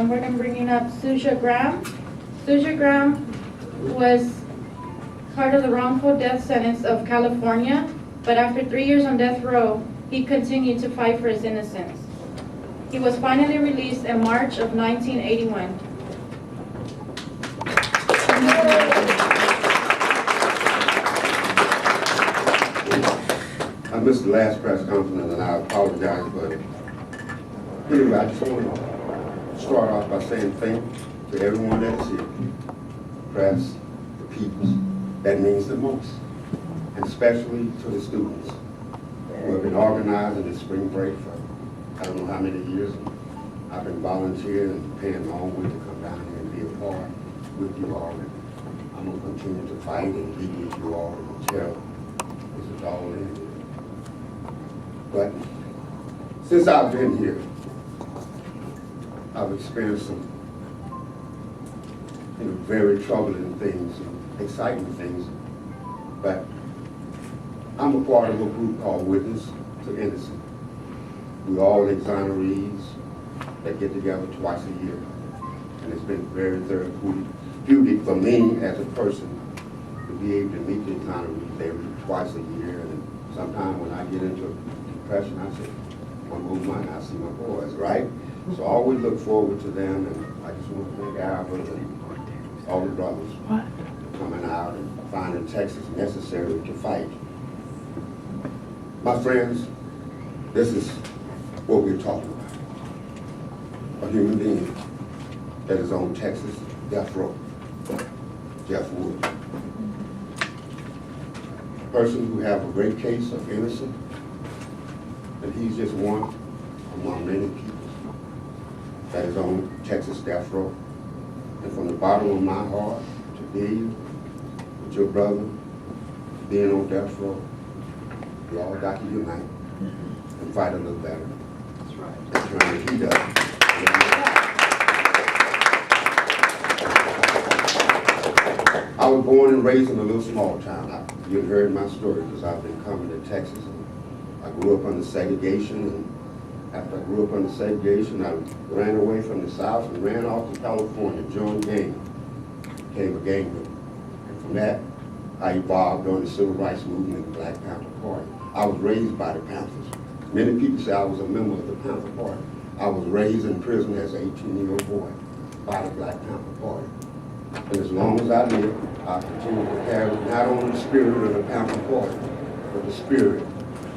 we're going to bring up Shujaa Graham. Shujaa Graham was part of the wrongful death sentence of California, but after 3 years on death row, he continued to fight for his innocence. He was finally released in March of 1981. I missed the last press conference and I apologize, but anyway, I just want to start off by saying thank you to everyone that is here. Press, the people, that means the most. And especially to the students who have been organizing this spring break for I don't know how many years. I've been volunteering and paying my own way to come down here and be a part with you all. And I'm going to continue to fight and be with you all until this is all in. But since I've been here, I've experienced some very troubling things, exciting things. But I'm a part of a group called Witness to Innocence. We're all exonerees that get together twice a year. And it's been very therapeutic for me as a person to be able to meet the exonerees every twice a year. And sometimes when I get into depression, I say, one more month, I see my boys, right? So I always look forward to them, and I just want to thank Albert and all the brothers for coming out and finding Texas necessary to fight. My friends, this is what we're talking about. A human being that is on Texas death row, Jeff Wood. A person who have a great case of innocence, and he's just one among many people that is on Texas death row. And from the bottom of my heart to be with your brother being on death row, we all got to unite and fight a little better. That's right. That's right. He does. I was born and raised in a little small town. You heard my story because I've been coming to Texas. And I grew up under segregation, and after I grew up under segregation, I ran away from the South and ran off to California, joined gang, became a gang member. And from that, I evolved during the Civil Rights Movement and the Black Panther Party. I was raised by the Panthers. Many people say I was a member of the Panther Party. I was raised in prison as an 18-year-old boy by the Black Panther Party. And as long as I live, I'll continue to carry not only the spirit of the Panther Party, but the spirit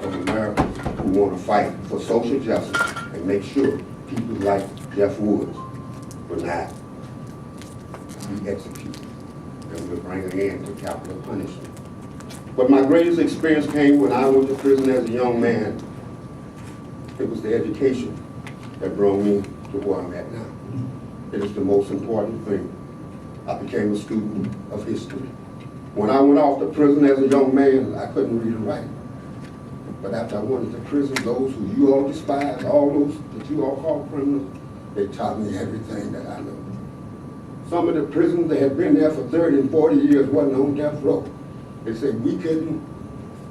of Americans who want to fight for social justice and make sure people like Jeff Woods will not be executed. And we'll bring an end to capital punishment. But my greatest experience came when I went to prison as a young man. It was the education that brought me to where I'm at now. It is the most important thing. I became a student of history. When I went off to prison as a young man, I couldn't read and write. But after I went into prison, those who you all despise, all those that you all call criminals, they taught me everything that I know. Some of the prisons that had been there for 30 and 40 years wasn't on death row. They said, we couldn't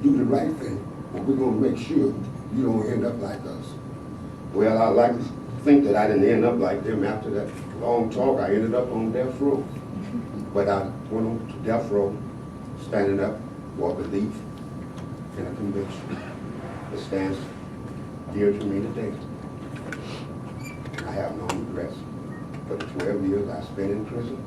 do the right thing, but we're going to make sure you don't end up like us. Well, I like to think that I didn't end up like them. After that long talk, I ended up on death row. But I went on to death row, standing up for belief in a conviction that stands dear to me today. I have no regrets for the 12 years I spent in prison,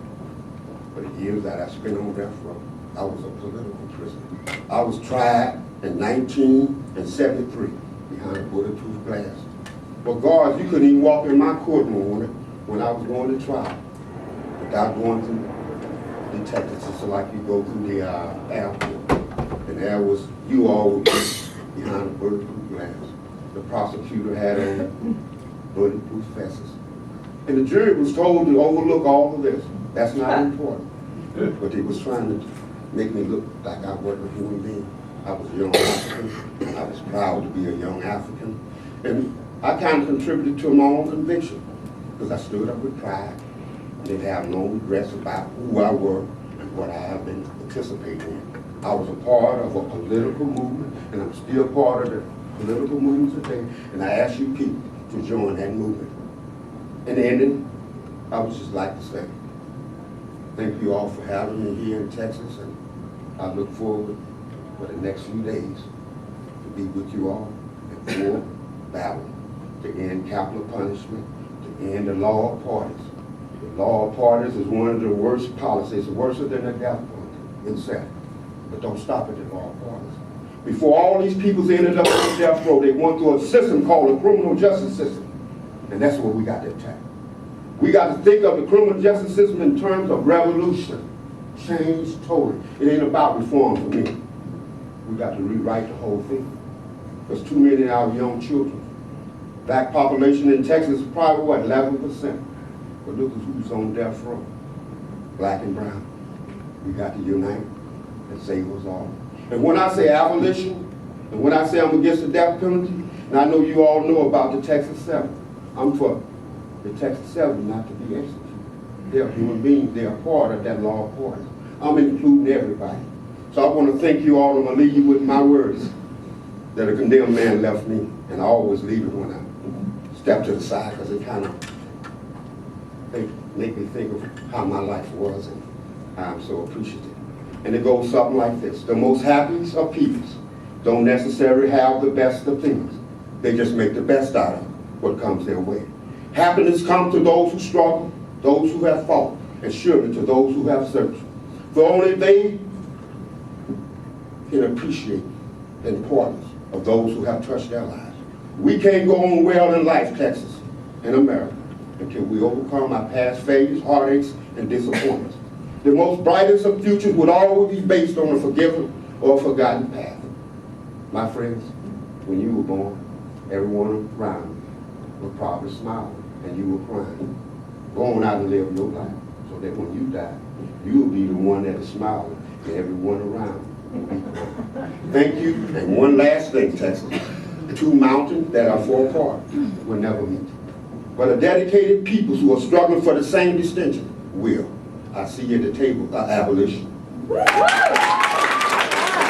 for the years that I spent on death row. I was a political prisoner. I was tried in 1973 behind bulletproof glass. But guards, you couldn't even walk in my courtroom when I was going to trial without going through detectives. It's like you go through the airport, and there was, you all would be behind the bulletproof glass. The prosecutor had on bulletproof vests. And the jury was told to overlook all of this. That's not important. But they was trying to make me look like I wasn't a human being. I was a young African. I was proud to be a young African. And I kind of contributed to my own conviction because I stood up with pride and didn't have no regrets about who I were and what I have been participating in. I was a part of a political movement, and I'm still part of the political movement today, and I ask you people to join that movement. In ending, I would just like to say, thank you all for having me here in Texas, and I look forward for the next few days to be with you all in full battle to end capital punishment, to end the law of pardons. The law of pardons is one of the worst policies, worse than the death penalty itself. But don't stop at the law of pardons. Before all these people ended up on death row, they went through a system called the criminal justice system. And that's what we got to attack. We got to think of the criminal justice system in terms of revolution, change totally. It ain't about reform for me. We got to rewrite the whole thing. There's too many of our young children. Black population in Texas is probably, what, 11%? But look at who's on death row. Black and brown. We got to unite and save us all. And when I say abolition, and when I say I'm against the death penalty, and I know you all know about the Texas 7, I'm for the Texas 7 not to be executed. They're human beings. They're part of that law of pardon. I'm including everybody. So I want to thank you all. I'm going to leave you with my words that a condemned man left me, and I always leave it when I step to the side because it kind of make me think of how my life was, and I'm so appreciative. And it goes something like this. The most happiest of peoples don't necessarily have the best of things. They just make the best out of what comes their way. Happiness comes to those who struggle, those who have fought, and surely to those who have searched. For only they can appreciate the importance of those who have touched their lives. We can't go on well in life, Texas, and America, until we overcome our past failures, heartaches, and disappointments. The most brightest of futures would always be based on a forgiven or forgotten path. My friends, when you were born, everyone around you was probably smiling and you were crying. Go on out and live your life so that when you die, you'll be the one that is smiling and everyone around will be crying. Thank you. And one last thing, Texas. Two mountains that are far apart will never meet. But a dedicated people who are struggling for the same distinction will. I see you at the table of abolition.